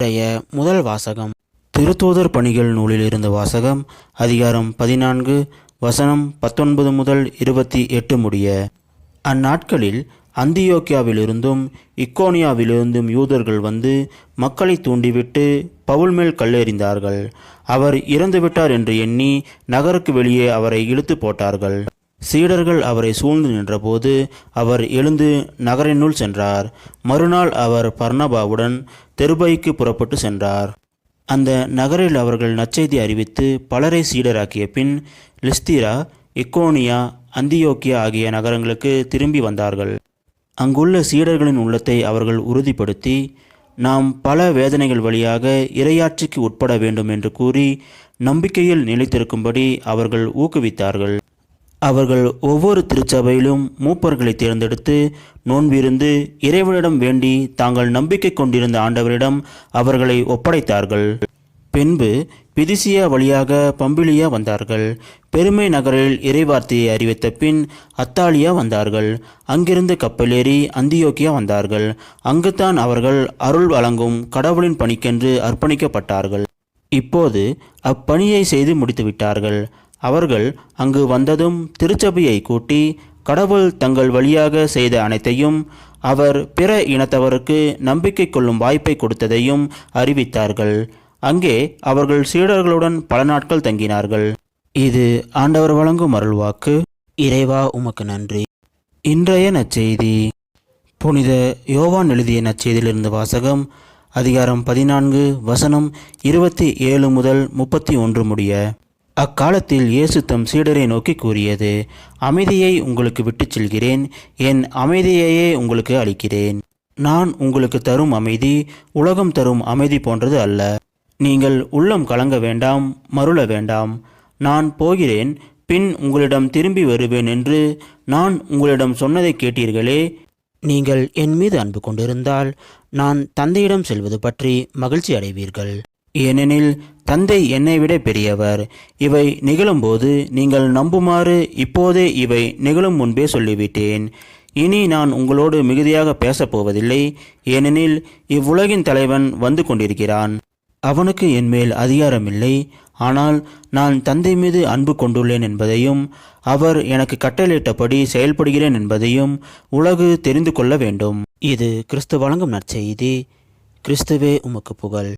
இன்றைய முதல் வாசகம் திருத்தூதர் பணிகள் நூலில் இருந்த வாசகம், அதிகாரம் 14, வசனம் 19 முதல் 28 முடிய. அந்நாட்களில் அந்தியோக்கியாவிலிருந்தும் இக்கோனியாவிலிருந்தும் யூதர்கள் வந்து மக்களை தூண்டிவிட்டு பவுல் மேல் கல்லெறிந்தார்கள். அவர் இறந்துவிட்டார் என்று எண்ணி நகருக்கு வெளியே அவரை இழுத்து போட்டார்கள். சீடர்கள் அவரை சூழ்ந்து நின்றபோது அவர் எழுந்து நகரினுள் சென்றார். மறுநாள் அவர் பர்னபாவுடன் தெருபைக்கு புறப்பட்டு சென்றார். அந்த நகரில் அவர்கள் நற்செய்தி அறிவித்து பலரை சீடராக்கிய பின் லிஸ்திரா, இக்கோனியா, அந்தியோக்கியா ஆகிய நகரங்களுக்கு திரும்பி வந்தார்கள். அங்குள்ள சீடர்களின் உள்ளத்தை அவர்கள் உறுதிப்படுத்தி, நாம் பல வேதனைகள் வழியாக இறையாட்சிக்கு உட்பட வேண்டும் என்று கூறி நம்பிக்கையில் நிலைத்திருக்கும்படி அவர்கள் ஊக்குவித்தார்கள். அவர்கள் ஒவ்வொரு திருச்சபையிலும் மூப்பர்களை தேர்ந்தெடுத்து நோன்பிருந்து இறைவனிடம் வேண்டி தாங்கள் நம்பிக்கை கொண்டிருந்த ஆண்டவரிடம் அவர்களை ஒப்படைத்தார்கள். பின்பு பிதிசியா வழியாக பம்பிலியா வந்தார்கள். பெருமை நகரில் இறைவார்த்தையை அறிவித்த பின் அத்தாலியா வந்தார்கள். அங்கிருந்து கப்பலேறி அந்தியோக்கியா வந்தார்கள். அங்குதான் அவர்கள் அருள் வழங்கும் கடவுளின் பணிக்கென்று அர்ப்பணிக்கப்பட்டார்கள். இப்போது அப்பணியை செய்து முடித்துவிட்டார்கள். அவர்கள் அங்கு வந்ததும் திருச்சபையை கூட்டி கடவுள் தங்கள் வழியாக செய்த அனைத்தையும், அவர் பிற இனத்தவருக்கு நம்பிக்கை கொள்ளும் வாய்ப்பை கொடுத்ததையும் அறிவித்தார்கள். அங்கே அவர்கள் சீடர்களுடன் பல நாட்கள் தங்கினார்கள். இது ஆண்டவர் வழங்கும் அருள்வாக்கு. இறைவா உமக்கு நன்றி. இன்றைய நற்செய்தி புனித யோவான் எழுதிய நற்செய்தியிலிருந்து வாசகம், அதிகாரம் 14, வசனம் 27 முதல் 31 முடிய. அக்காலத்தில் இயேசு தம் சீடரை நோக்கி கூறியது, அமைதியை உங்களுக்கு விட்டுச் செல்கிறேன், என் அமைதியையே உங்களுக்கு அளிக்கிறேன். நான் உங்களுக்கு தரும் அமைதி உலகம் தரும் அமைதி போன்றது அல்ல. நீங்கள் உள்ளம் கலங்க வேண்டாம், மருள வேண்டாம். நான் போகிறேன், பின் உங்களிடம் திரும்பி வருவேன் என்று நான் உங்களிடம் சொன்னதை கேட்டீர்களே. நீங்கள் என் மீது அன்பு கொண்டிருந்தால் நான் தந்தையிடம் செல்வது பற்றி மகிழ்ச்சி அடைவீர்கள். ஏனெனில் தந்தை என்னை விட பெரியவர். இவை நிகழும்போது நீங்கள் நம்புமாறு இப்போதே இவை நிகழும் முன்பே சொல்லிவிட்டேன். இனி நான் உங்களோடு மிகுதியாக பேசப்போவதில்லை, ஏனெனில் இவ்வுலகின் தலைவன் வந்து கொண்டிருக்கிறான். அவனுக்கு என்மேல் அதிகாரமில்லை. ஆனால் நான் தந்தை மீது அன்பு கொண்டுள்ளேன் என்பதையும் அவர் எனக்கு கட்டளையிட்டபடி செயல்படுகிறேன் என்பதையும் உலகு தெரிந்து கொள்ள வேண்டும். இது கிறிஸ்து வழங்கும் நற்செய்தி. கிறிஸ்துவே உமக்கு புகழ்.